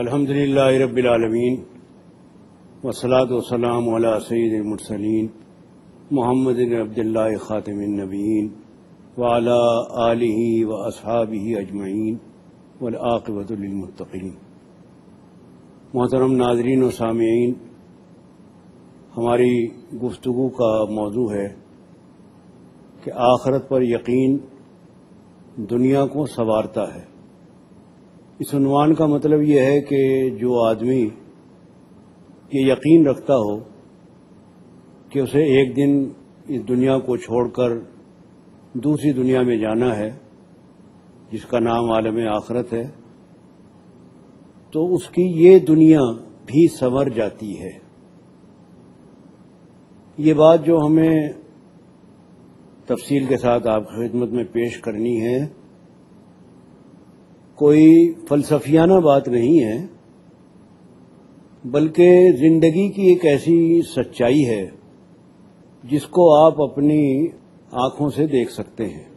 الحمدللہ رب العالمین والصلاۃ والسلام علی سید المرسلین محمد عبداللہ خاتم النبیین وعلی آلہ واصحابہ اجمعین والعاقبۃ للمتقین۔ محترم ناظرین و سامعین، ہماری گفتگو کا موضوع ہے کہ آخرت پر یقین دنیا کو سنوارتا ہے۔ اس عنوان کا مطلب یہ ہے کہ جو آدمی یہ یقین رکھتا ہو کہ اسے ایک دن اس دنیا کو چھوڑ کر دوسری دنیا میں جانا ہے جس کا نام عالم آخرت ہے، تو اس کی یہ دنیا بھی سنور جاتی ہے۔ یہ بات جو ہمیں تفصیل کے ساتھ آپ کی خدمت میں پیش کرنی ہے، کوئی فلسفیانہ بات نہیں ہے، بلکہ زندگی کی ایک ایسی سچائی ہے جس کو آپ اپنی آنکھوں سے دیکھ سکتے ہیں۔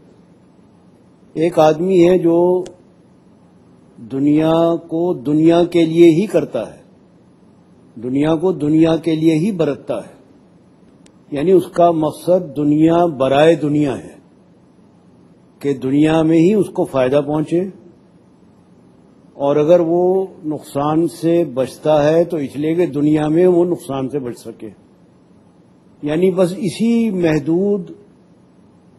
ایک آدمی ہے جو دنیا کو دنیا کے لیے ہی کرتا ہے، دنیا کو دنیا کے لیے ہی برتتا ہے، یعنی اس کا مقصد دنیا برائے دنیا ہے کہ دنیا میں ہی اس کو فائدہ پہنچے، اور اگر وہ نقصان سے بچتا ہے تو اس لیے کہ دنیا میں وہ نقصان سے بچ سکے، یعنی بس اسی محدود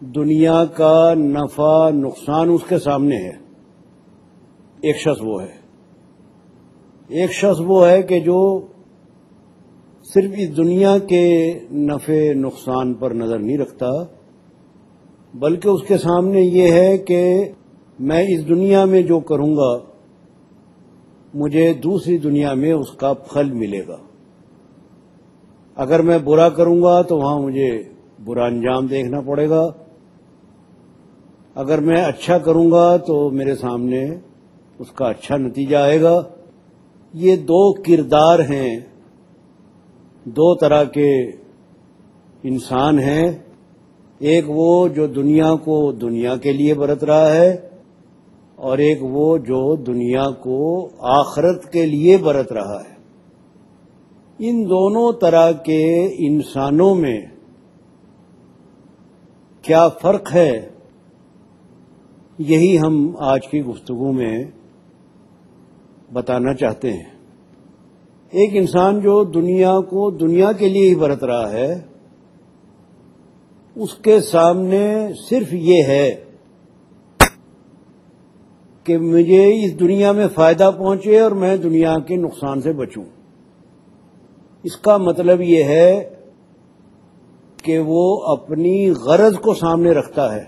دنیا کا نفع نقصان اس کے سامنے ہے۔ ایک شخص وہ ہے کہ جو صرف اس دنیا کے نفع نقصان پر نظر نہیں رکھتا، بلکہ اس کے سامنے یہ ہے کہ میں اس دنیا میں جو کروں گا مجھے دوسری دنیا میں اس کا پھل ملے گا۔ اگر میں برا کروں گا تو وہاں مجھے برا انجام دیکھنا پڑے گا، اگر میں اچھا کروں گا تو میرے سامنے اس کا اچھا نتیجہ آئے گا۔ یہ دو کردار ہیں، دو طرح کے انسان ہیں، ایک وہ جو دنیا کو دنیا کے لیے برت رہا ہے، اور ایک وہ جو دنیا کو آخرت کے لیے برت رہا ہے۔ ان دونوں طرح کے انسانوں میں کیا فرق ہے، یہی ہم آج کی گفتگو میں بتانا چاہتے ہیں۔ ایک انسان جو دنیا کو دنیا کے لیے ہی برت رہا ہے، اس کے سامنے صرف یہ ہے کہ مجھے اس دنیا میں فائدہ پہنچے اور میں دنیا کے نقصان سے بچوں۔ اس کا مطلب یہ ہے کہ وہ اپنی غرض کو سامنے رکھتا ہے،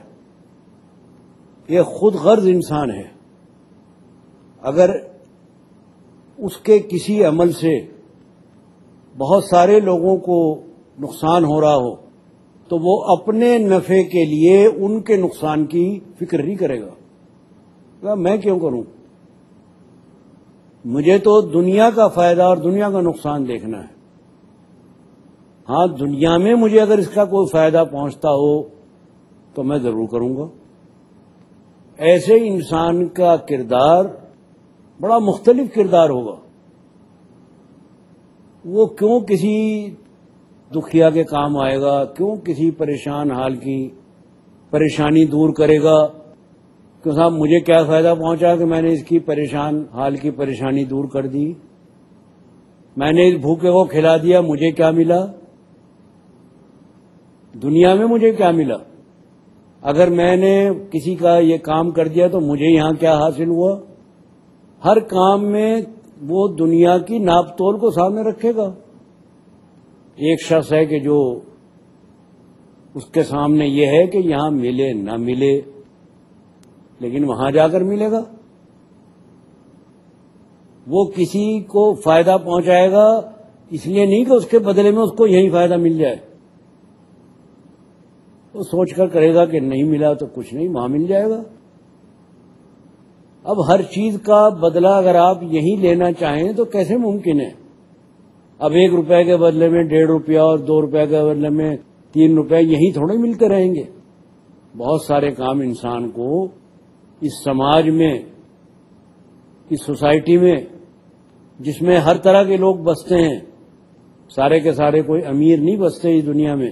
یہ خود غرض انسان ہے۔ اگر اس کے کسی عمل سے بہت سارے لوگوں کو نقصان ہو رہا ہو تو وہ اپنے نفع کے لیے ان کے نقصان کی فکر نہیں کرے گا۔ میں کیوں کروں؟ مجھے تو دنیا کا فائدہ اور دنیا کا نقصان دیکھنا ہے۔ ہاں، دنیا میں مجھے اگر اس کا کوئی فائدہ پہنچتا ہو تو میں ضرور کروں گا۔ ایسے انسان کا کردار بڑا مختلف کردار ہوگا۔ وہ کیوں کسی دکھیا کے کام آئے گا، کیوں کسی پریشان حال کی پریشانی دور کرے گا کہ صاحب مجھے کیا فائدہ پہنچا کہ میں نے اس کی پریشان حال کی پریشانی دور کر دی، میں نے اس بھوکے کو کھلا دیا، مجھے کیا ملا؟ دنیا میں مجھے کیا ملا؟ اگر میں نے کسی کا یہ کام کر دیا تو مجھے یہاں کیا حاصل ہوا؟ ہر کام میں وہ دنیا کی ناپ تول کو سامنے رکھے گا۔ ایک شخص ہے کہ جو اس کے سامنے یہ ہے کہ یہاں ملے نہ ملے لیکن وہاں جا کر ملے گا۔ وہ کسی کو فائدہ پہنچائے گا اس لیے نہیں کہ اس کے بدلے میں اس کو یہی فائدہ مل جائے، وہ سوچ کر کرے گا کہ نہیں ملا تو کچھ نہیں، وہاں مل جائے گا۔ اب ہر چیز کا بدلہ اگر آپ یہی لینا چاہیں تو کیسے ممکن ہے؟ اب 1 روپے کے بدلے میں 1.5 روپیہ اور 2 روپے کے بدلے میں 3 روپے یہی تھوڑے ملتے رہیں گے۔ بہت سارے کام انسان کو اس سماج میں، اس سوسائٹی میں جس میں ہر طرح کے لوگ بستے ہیں. سارے کے سارے کوئی امیر نہیں بستے اس دنیا میں.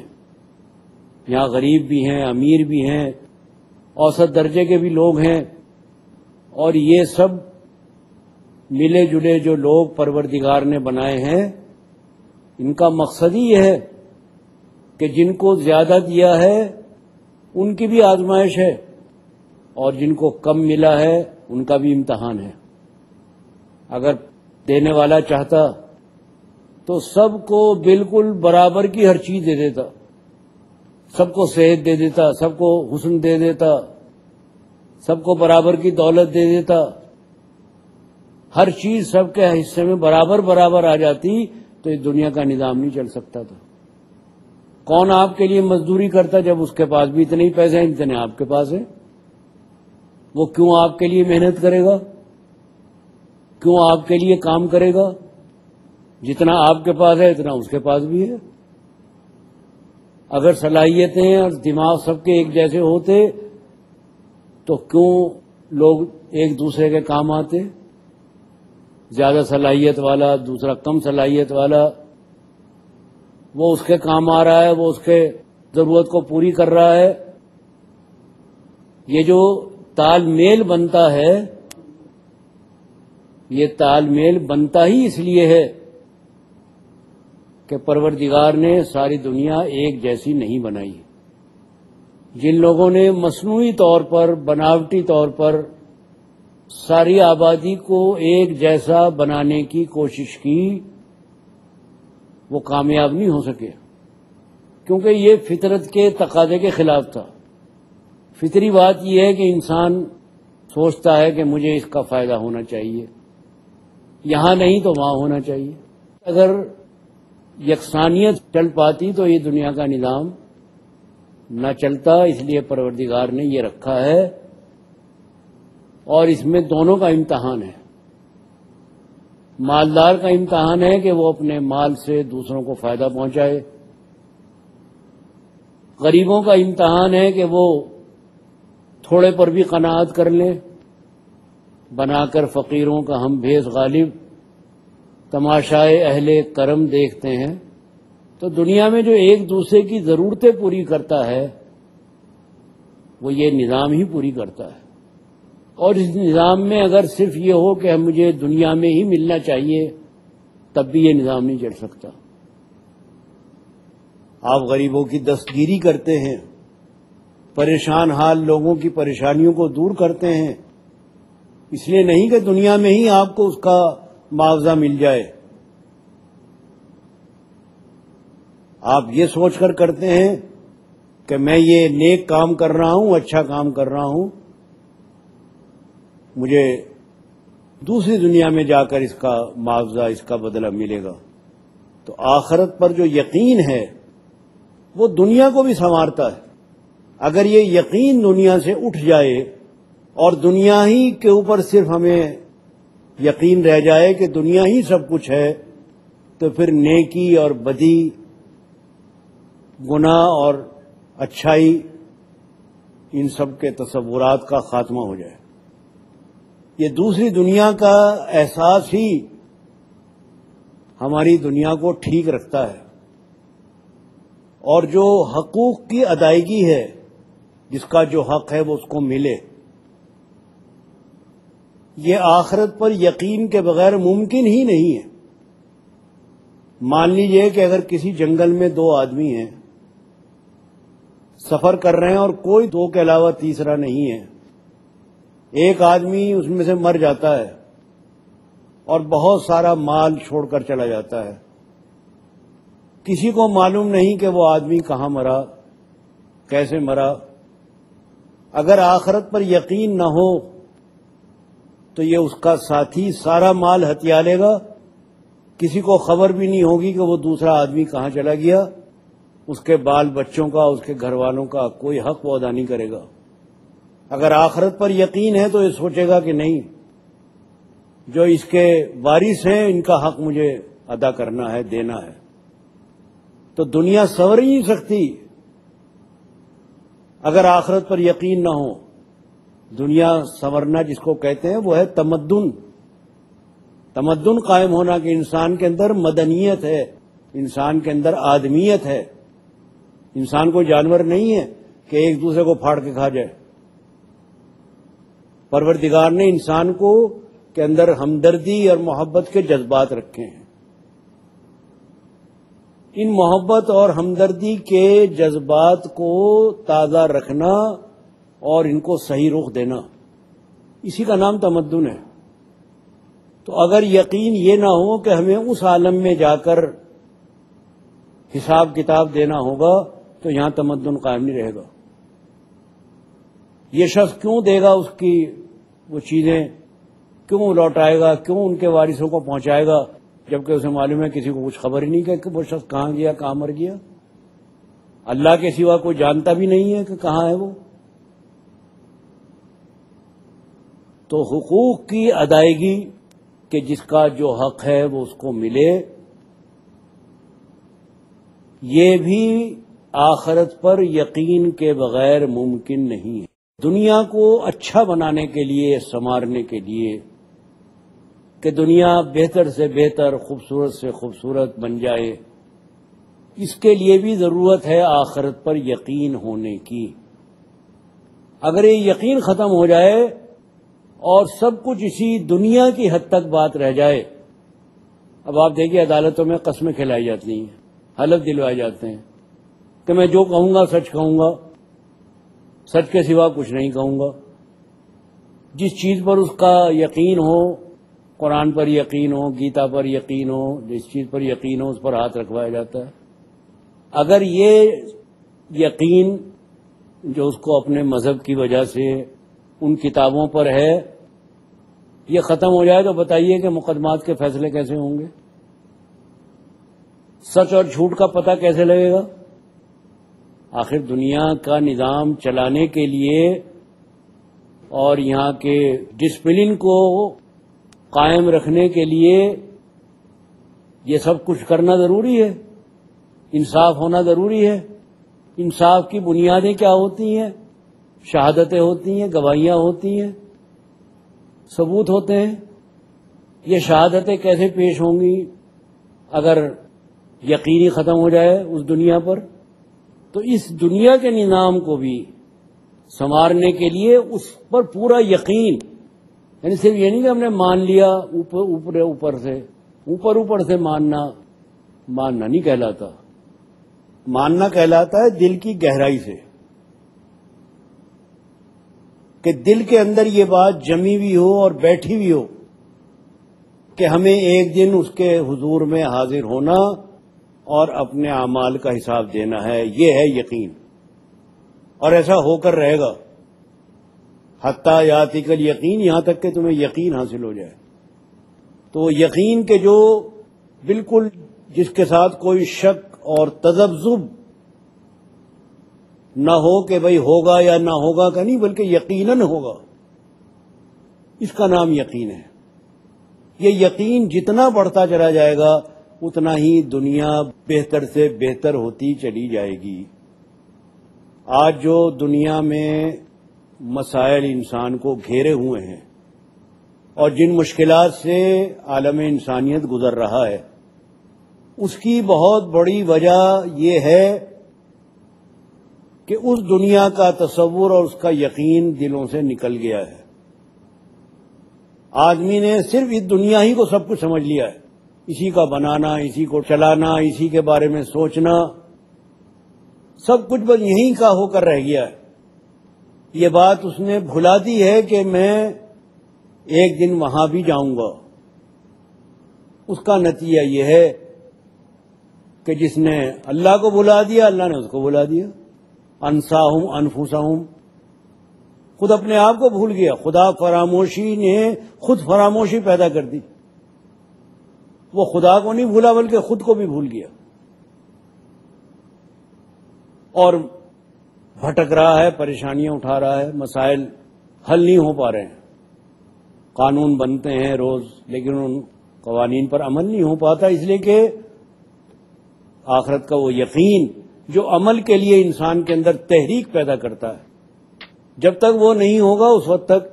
یہاں غریب بھی ہیں، امیر بھی ہیں، اوسط درجے کے بھی لوگ ہیں. اور یہ سب ملے جلے جو لوگ پروردگار نے بنائے ہیں، ان کا مقصد ہی یہ ہے کہ جن کو زیادہ دیا ہے ان کی بھی آزمائش ہے، اور جن کو کم ملا ہے ان کا بھی امتحان ہے. اگر دینے والا چاہتا تو سب کو بالکل برابر کی ہر چیز دے دیتا، سب کو صحت دے دیتا، سب کو حسن دے دیتا، سب کو برابر کی دولت دے دیتا. ہر چیز سب کے حصے میں برابر برابر آ جاتی تو اس دنیا کا نظام نہیں چل سکتا تھا. کون آپ کے لیے مزدوری کرتا جب اس کے پاس بھی اتنے ہی پیسے ہیں جتنے آپ کے پاس ہیں؟ وہ کیوں آپ کے لیے محنت کرے گا؟ کیوں آپ کے لیے کام کرے گا؟ جتنا آپ کے پاس ہے اتنا اس کے پاس بھی ہے. اگر صلاحیتیں اور دماغ سب کے ایک جیسے ہوتے تو کیوں لوگ ایک دوسرے کے کام آتے؟ زیادہ صلاحیت والا، دوسرا کم صلاحیت والا، وہ اس کے کام آ رہا ہے، وہ اس کے ضرورت کو پوری کر رہا ہے. یہ جو تال میل بنتا ہے، یہ تال میل بنتا ہی اس لیے ہے کہ پروردگار نے ساری دنیا ایک جیسی نہیں بنائی. جن لوگوں نے مصنوعی طور پر، بناوٹی طور پر ساری آبادی کو ایک جیسا بنانے کی کوشش کی، وہ کامیاب نہیں ہو سکے، کیونکہ یہ فطرت کے تقاضے کے خلاف تھا. فطری بات یہ ہے کہ انسان سوچتا ہے کہ مجھے اس کا فائدہ ہونا چاہیے، یہاں نہیں تو وہاں ہونا چاہیے. اگر یکسانیت چل پاتی تو یہ دنیا کا نظام نہ چلتا. اس لیے پروردگار نے یہ رکھا ہے، اور اس میں دونوں کا امتحان ہے. مالدار کا امتحان ہے کہ وہ اپنے مال سے دوسروں کو فائدہ پہنچائے. غریبوں کا امتحان ہے کہ وہ تھوڑے پر بھی قناعت کر لیں، بنا کر فقیروں کا ہم بھیس غالب تماشائے اہل کرم دیکھتے ہیں. تو دنیا میں جو ایک دوسرے کی ضرورتیں پوری کرتا ہے وہ یہ نظام ہی پوری کرتا ہے. اور اس نظام میں اگر صرف یہ ہو کہ مجھے دنیا میں ہی ملنا چاہیے تب بھی یہ نظام نہیں چل سکتا. آپ غریبوں کی دستگیری کرتے ہیں، پریشان حال لوگوں کی پریشانیوں کو دور کرتے ہیں، اس لیے نہیں کہ دنیا میں ہی آپ کو اس کا معاوضہ مل جائے. آپ یہ سوچ کر کرتے ہیں کہ میں یہ نیک کام کر رہا ہوں، اچھا کام کر رہا ہوں، مجھے دوسری دنیا میں جا کر اس کا معاوضہ، اس کا بدلہ ملے گا. تو آخرت پر جو یقین ہے وہ دنیا کو بھی سنوارتا ہے. اگر یہ یقین دنیا سے اٹھ جائے اور دنیا ہی کے اوپر صرف ہمیں یقین رہ جائے کہ دنیا ہی سب کچھ ہے، تو پھر نیکی اور بدی، گناہ اور اچھائی، ان سب کے تصورات کا خاتمہ ہو جائے. یہ دوسری دنیا کا احساس ہی ہماری دنیا کو ٹھیک رکھتا ہے. اور جو حقوق کی ادائیگی ہے، جس کا جو حق ہے وہ اس کو ملے، یہ آخرت پر یقین کے بغیر ممکن ہی نہیں ہے. مان لیجئے کہ اگر کسی جنگل میں دو آدمی ہیں، سفر کر رہے ہیں اور کوئی دو کے علاوہ تیسرا نہیں ہے، ایک آدمی اس میں سے مر جاتا ہے اور بہت سارا مال چھوڑ کر چلا جاتا ہے. کسی کو معلوم نہیں کہ وہ آدمی کہاں مرا، کیسے مرا. اگر آخرت پر یقین نہ ہو تو یہ اس کا ساتھی سارا مال ہتھیا لے گا، کسی کو خبر بھی نہیں ہوگی کہ وہ دوسرا آدمی کہاں چلا گیا. اس کے بال بچوں کا، اس کے گھر والوں کا کوئی حق وہ ادا نہیں کرے گا. اگر آخرت پر یقین ہے تو یہ سوچے گا کہ نہیں، جو اس کے وارث ہیں ان کا حق مجھے ادا کرنا ہے، دینا ہے. تو دنیا سنور ہی نہیں سکتی اگر آخرت پر یقین نہ ہو. دنیا سنورنا جس کو کہتے ہیں وہ ہے تمدن. تمدن قائم ہونا کہ انسان کے اندر مدنیت ہے، انسان کے اندر آدمیت ہے. انسان کوئی جانور نہیں ہے کہ ایک دوسرے کو پھاڑ کے کھا جائے. پروردگار نے انسان کو کے اندر ہمدردی اور محبت کے جذبات رکھے ہیں. ان محبت اور ہمدردی کے جذبات کو تازہ رکھنا اور ان کو صحیح رخ دینا، اسی کا نام تمدن ہے. تو اگر یقین یہ نہ ہو کہ ہمیں اس عالم میں جا کر حساب کتاب دینا ہوگا تو یہاں تمدن قائم نہیں رہے گا. یہ شخص کیوں دے گا اس کی وہ چیزیں، کیوں لوٹائے گا، کیوں ان کے وارثوں کو پہنچائے گا، جبکہ اسے معلوم ہے کسی کو کچھ خبر ہی نہیں کہ وہ شخص کہاں گیا، کہاں مر گیا. اللہ کے سوا کوئی جانتا بھی نہیں ہے کہ کہاں ہے وہ. تو حقوق کی ادائیگی کہ جس کا جو حق ہے وہ اس کو ملے، یہ بھی آخرت پر یقین کے بغیر ممکن نہیں ہے. دنیا کو اچھا بنانے کے لیے، سنوارنے کے لیے کہ دنیا بہتر سے بہتر، خوبصورت سے خوبصورت بن جائے، اس کے لیے بھی ضرورت ہے آخرت پر یقین ہونے کی. اگر یہ یقین ختم ہو جائے اور سب کچھ اسی دنیا کی حد تک بات رہ جائے. اب آپ دیکھیے عدالتوں میں قسمیں کھلائی جاتی ہیں، حلف دلوائے جاتے ہیں کہ میں جو کہوں گا سچ کہوں گا، سچ کے سوا کچھ نہیں کہوں گا. جس چیز پر اس کا یقین ہو، قرآن پر یقین ہو، گیتا پر یقین ہو، جس چیز پر یقین ہو اس پر ہاتھ رکھوایا جاتا ہے. اگر یہ یقین جو اس کو اپنے مذہب کی وجہ سے ان کتابوں پر ہے یہ ختم ہو جائے تو بتائیے کہ مقدمات کے فیصلے کیسے ہوں گے؟ سچ اور جھوٹ کا پتہ کیسے لگے گا؟ آخر دنیا کا نظام چلانے کے لیے اور یہاں کے ڈسپلن کو قائم رکھنے کے لیے یہ سب کچھ کرنا ضروری ہے. انصاف ہونا ضروری ہے. انصاف کی بنیادیں کیا ہوتی ہیں؟ شہادتیں ہوتی ہیں، گواہیاں ہوتی ہیں، ثبوت ہوتے ہیں. یہ شہادتیں کیسے پیش ہوں گی اگر یقینی ختم ہو جائے اس دنیا پر؟ تو اس دنیا کے نظام کو بھی سنوارنے کے لیے اس پر پورا یقین، یعنی صرف یہ نہیں کہ ہم نے مان لیا اوپر سے ماننا نہیں کہلاتا. ماننا کہلاتا ہے دل کی گہرائی سے، کہ دل کے اندر یہ بات جمی ہوئی ہو اور بیٹھی ہوئی ہو کہ ہمیں ایک دن اس کے حضور میں حاضر ہونا اور اپنے اعمال کا حساب دینا ہے. یہ ہے یقین، اور ایسا ہو کر رہے گا حتیٰ یاتیک الیقین، یہاں تک کہ تمہیں یقین حاصل ہو جائے. تو یقین کے جو بالکل جس کے ساتھ کوئی شک اور تذبذب نہ ہو کہ بھئی ہوگا یا نہ ہوگا کا نہیں، بلکہ یقیناً ہوگا، اس کا نام یقین ہے. یہ یقین جتنا بڑھتا چلا جائے گا اتنا ہی دنیا بہتر سے بہتر ہوتی چلی جائے گی. آج جو دنیا میں مسائل انسان کو گھیرے ہوئے ہیں اور جن مشکلات سے عالم انسانیت گزر رہا ہے، اس کی بہت بڑی وجہ یہ ہے کہ اس دنیا کا تصور اور اس کا یقین دلوں سے نکل گیا ہے. آدمی نے صرف اس دنیا ہی کو سب کچھ سمجھ لیا ہے، اسی کا بنانا، اسی کو چلانا، اسی کے بارے میں سوچنا، سب کچھ بس یہیں کا ہو کر رہ گیا ہے. یہ بات اس نے بھلا دی ہے کہ میں ایک دن وہاں بھی جاؤں گا. اس کا نتیجہ یہ ہے کہ جس نے اللہ کو بھلا دیا اللہ نے اس کو بھلا دیا. انساہم انفسہم، خود اپنے آپ کو بھول گیا. خدا فراموشی نے خود فراموشی پیدا کر دی. وہ خدا کو نہیں بھولا بلکہ خود کو بھی بھول گیا اور بھٹک رہا ہے، پریشانیاں اٹھا رہا ہے، مسائل حل نہیں ہو پا رہے ہیں. قانون بنتے ہیں روز لیکن ان قوانین پر عمل نہیں ہو پاتا، اس لیے کہ آخرت کا وہ یقین جو عمل کے لیے انسان کے اندر تحریک پیدا کرتا ہے، جب تک وہ نہیں ہوگا اس وقت تک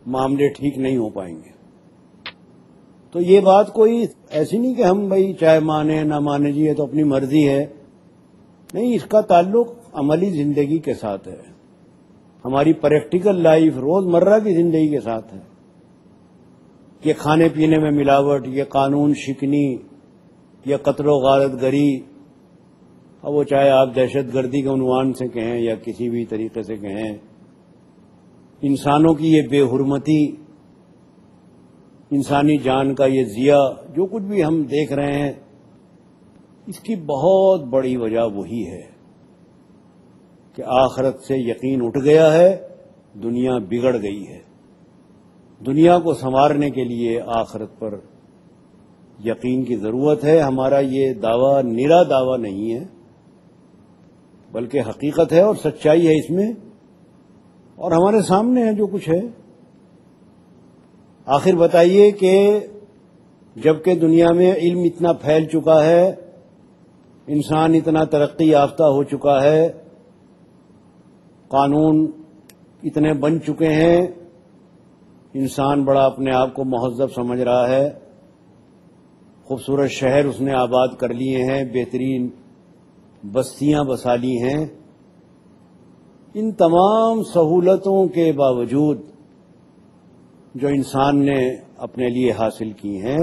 معاملے ٹھیک نہیں ہو پائیں گے. تو یہ بات کوئی ایسی نہیں کہ ہم بھائی چاہے مانے نہ مانے جی یہ تو اپنی مرضی ہے، نہیں، اس کا تعلق عملی زندگی کے ساتھ ہے، ہماری پریکٹیکل لائف روزمرہ کی زندگی کے ساتھ ہے۔ یہ کھانے پینے میں ملاوٹ، یہ قانون شکنی، یہ قتل و غارت گری، اب وہ چاہے آپ دہشت گردی کے عنوان سے کہیں یا کسی بھی طریقے سے کہیں، انسانوں کی یہ بے حرمتی، انسانی جان کا یہ ضیاع، جو کچھ بھی ہم دیکھ رہے ہیں، اس کی بہت بڑی وجہ وہی ہے کہ آخرت سے یقین اٹھ گیا ہے، دنیا بگڑ گئی ہے۔ دنیا کو سنوارنے کے لیے آخرت پر یقین کی ضرورت ہے۔ ہمارا یہ دعویٰ نرا دعویٰ نہیں ہے، بلکہ حقیقت ہے اور سچائی ہے اس میں، اور ہمارے سامنے ہے جو کچھ ہے۔ آخر بتائیے کہ جبکہ دنیا میں علم اتنا پھیل چکا ہے، انسان اتنا ترقی یافتہ ہو چکا ہے، قانون اتنے بن چکے ہیں، انسان بڑا اپنے آپ کو مہذب سمجھ رہا ہے، خوبصورت شہر اس نے آباد کر لیے ہیں، بہترین بستیاں بسا لی ہیں، ان تمام سہولتوں کے باوجود جو انسان نے اپنے لیے حاصل کی ہیں،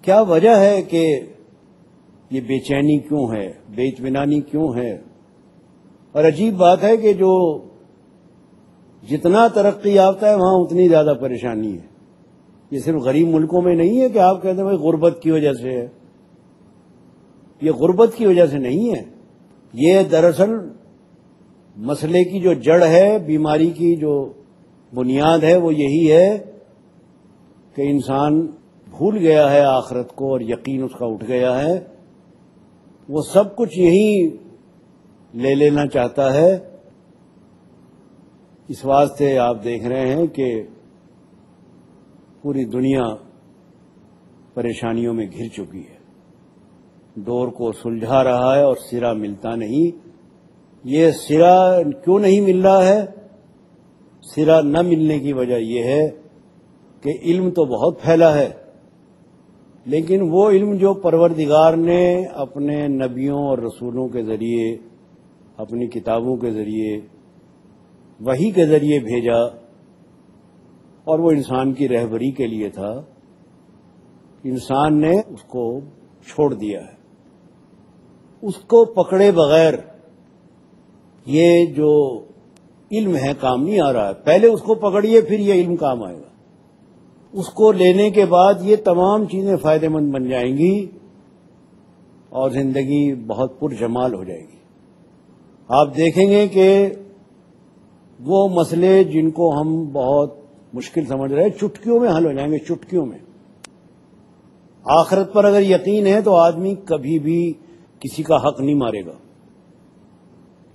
کیا وجہ ہے کہ یہ بے چینی کیوں ہے، بے اطمینانی کیوں ہے؟ اور عجیب بات ہے کہ جو جتنا ترقی یافتہ ہے وہاں اتنی زیادہ پریشانی ہے۔ یہ صرف غریب ملکوں میں نہیں ہے کہ آپ کہتے ہیں بھائی غربت کی وجہ سے ہے، یہ غربت کی وجہ سے نہیں ہے، یہ دراصل مسئلے کی جو جڑ ہے، بیماری کی جو بنیاد ہے وہ یہی ہے کہ انسان بھول گیا ہے آخرت کو اور یقین اس کا اٹھ گیا ہے، وہ سب کچھ یہیں لے لینا چاہتا ہے۔ اس واسطے آپ دیکھ رہے ہیں کہ پوری دنیا پریشانیوں میں گھر چکی ہے، ڈور کو سلجھا رہا ہے اور سرا ملتا نہیں۔ یہ سرا کیوں نہیں مل رہا ہے؟ سرا نہ ملنے کی وجہ یہ ہے کہ علم تو بہت پھیلا ہے، لیکن وہ علم جو پروردگار نے اپنے نبیوں اور رسولوں کے ذریعے، اپنی کتابوں کے ذریعے، وحی کے ذریعے بھیجا، اور وہ انسان کی رہبری کے لیے تھا، انسان نے اس کو چھوڑ دیا ہے، اس کو پکڑے بغیر یہ جو علم ہے کام نہیں آ رہا ہے۔ پہلے اس کو پکڑیے پھر یہ علم کام آئے گا، اس کو لینے کے بعد یہ تمام چیزیں فائدہ مند بن جائیں گی اور زندگی بہت پرجمال ہو جائے گی۔ آپ دیکھیں گے کہ وہ مسئلے جن کو ہم بہت مشکل سمجھ رہے ہیں چٹکیوں میں حل ہو جائیں گے، چٹکیوں میں۔ آخرت پر اگر یقین ہے تو آدمی کبھی بھی کسی کا حق نہیں مارے گا،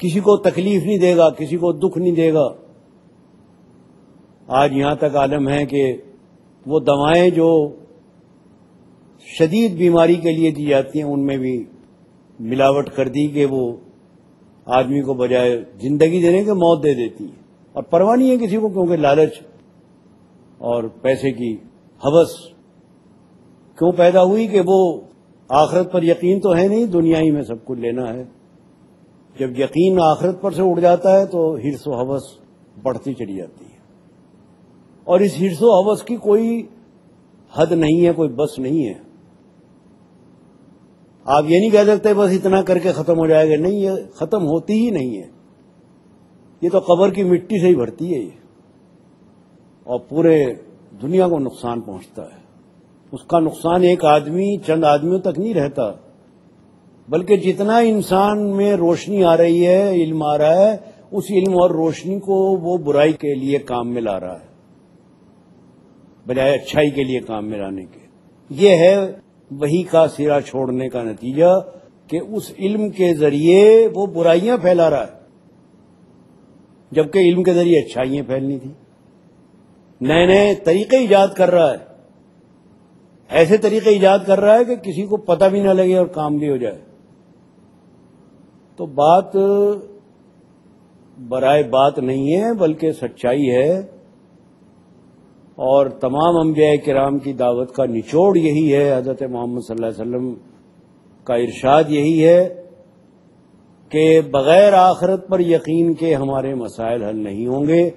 کسی کو تکلیف نہیں دے گا، کسی کو دکھ نہیں دے گا۔ آج یہاں تک عالم ہے کہ وہ دوائیں جو شدید بیماری کے لیے دی جاتی ہیں ان میں بھی ملاوٹ کر دی کہ وہ آدمی کو بجائے زندگی دینے کے موت دے دیتی ہیں، اور پرواہ نہیں ہے کسی کو، کیونکہ لالچ اور پیسے کی ہوس کیوں پیدا ہوئی کہ وہ آخرت پر یقین تو ہے نہیں، دنیا ہی میں سب کچھ لینا ہے۔ جب یقین آخرت پر سے اڑ جاتا ہے تو حرص و ہوس بڑھتی چلی جاتی ہے، اور اس حرص و ہوس کی کوئی حد نہیں ہے، کوئی بس نہیں ہے۔ آپ یہ نہیں کہہ سکتے بس اتنا کر کے ختم ہو جائے گا، نہیں، یہ ختم ہوتی ہی نہیں ہے، یہ تو قبر کی مٹی سے ہی بھرتی ہے یہ، اور پورے دنیا کو نقصان پہنچتا ہے۔ اس کا نقصان ایک آدمی، چند آدمیوں تک نہیں رہتا، بلکہ جتنا انسان میں روشنی آ رہی ہے، علم آ رہا ہے، اس علم اور روشنی کو وہ برائی کے لیے کام میں لا رہا ہے بجائے اچھائی کے لیے کام میں لانے کے۔ یہ ہے وحی کا سرا چھوڑنے کا نتیجہ کہ اس علم کے ذریعے وہ برائیاں پھیلا رہا ہے، جبکہ علم کے ذریعے اچھائیاں پھیلنی تھی۔ نئے نئے طریقے ایجاد کر رہا ہے، ایسے طریقے ایجاد کر رہا ہے کہ کسی کو پتہ بھی نہ لگے اور کام بھی ہو جائے۔ تو بات برائے بات نہیں ہے، بلکہ سچائی ہے اور تمام انبیاء کرام کی دعوت کا نچوڑ یہی ہے، حضرت محمد صلی اللہ علیہ وسلم کا ارشاد یہی ہے کہ بغیر آخرت پر یقین کے ہمارے مسائل حل نہیں ہوں گے۔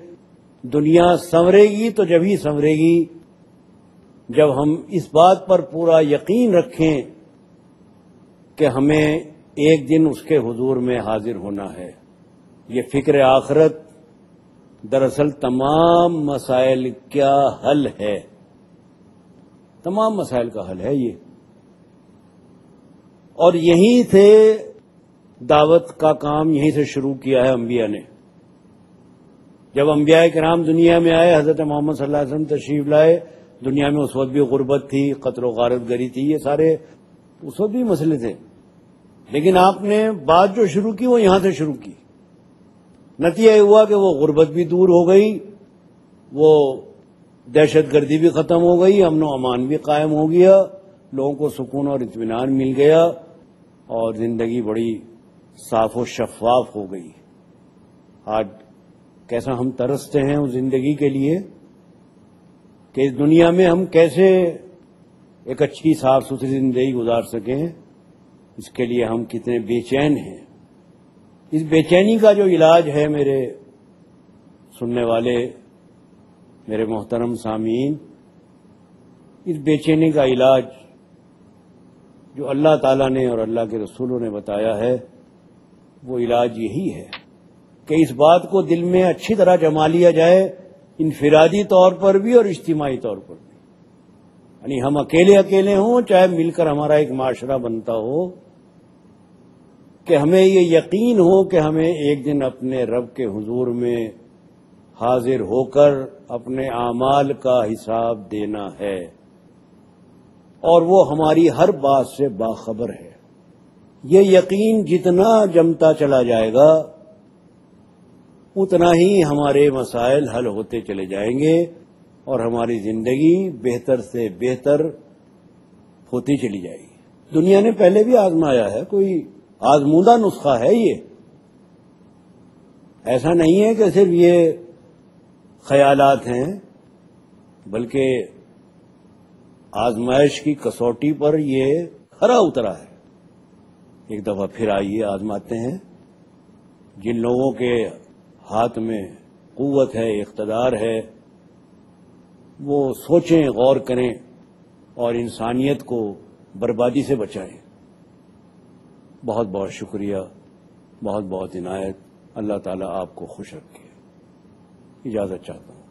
دنیا سنورے گی تو جب ہی سنورے گی جب ہم اس بات پر پورا یقین رکھیں کہ ہمیں ایک دن اس کے حضور میں حاضر ہونا ہے۔ یہ فکر آخرت دراصل تمام مسائل کا حل ہے، تمام مسائل کا حل ہے یہ، اور یہیں سے دعوت کا کام یہیں سے شروع کیا ہے انبیاء نے۔ جب انبیاء کرام دنیا میں آئے، حضرت محمد صلی اللہ علیہ وسلم تشریف لائے، دنیا میں اس وقت بھی غربت تھی، قتل و غارت گری تھی، یہ سارے اس وقت بھی مسئلے تھے، لیکن آپ نے بات جو شروع کی وہ یہاں سے شروع کی۔ نتیجہ یہ ہوا کہ وہ غربت بھی دور ہو گئی، وہ دہشت گردی بھی ختم ہو گئی، امن و امان بھی قائم ہو گیا، لوگوں کو سکون اور اطمینان مل گیا، اور زندگی بڑی صاف و شفاف ہو گئی۔ آج کیسا ہم ترستے ہیں اس زندگی کے لیے کہ اس دنیا میں ہم کیسے ایک اچھی صاف ستھری زندگی گزار سکیں، اس کے لیے ہم کتنے بے چین ہیں۔ اس بے چینی کا جو علاج ہے میرے سننے والے، میرے محترم سامعین، اس بے چینی کا علاج جو اللہ تعالیٰ نے اور اللہ کے رسولوں نے بتایا ہے، وہ علاج یہی ہے کہ اس بات کو دل میں اچھی طرح جما لیا جائے، انفرادی طور پر بھی اور اجتماعی طور پر بھی، یعنی ہم اکیلے ہوں چاہے مل کر ہمارا ایک معاشرہ بنتا ہو، کہ ہمیں یہ یقین ہو کہ ہمیں ایک دن اپنے رب کے حضور میں حاضر ہو کر اپنے اعمال کا حساب دینا ہے، اور وہ ہماری ہر بات سے باخبر ہے۔ یہ یقین جتنا جمتا چلا جائے گا اتنا ہی ہمارے مسائل حل ہوتے چلے جائیں گے، اور ہماری زندگی بہتر سے بہتر ہوتی چلی جائے گی۔ دنیا نے پہلے بھی آزمایا ہے، کوئی آزمودہ نسخہ ہے یہ، ایسا نہیں ہے کہ صرف یہ خیالات ہیں، بلکہ آزمائش کی کسوٹی پر یہ کھرا اترا ہے۔ ایک دفعہ پھر آئیے آزماتے ہیں۔ جن لوگوں کے ہاتھ میں قوت ہے، اقتدار ہے، وہ سوچیں، غور کریں اور انسانیت کو بربادی سے بچائیں۔ بہت بہت شکریہ، بہت بہت عنایت۔ اللہ تعالیٰ آپ کو خوش رکھے۔ اجازت چاہتا ہوں۔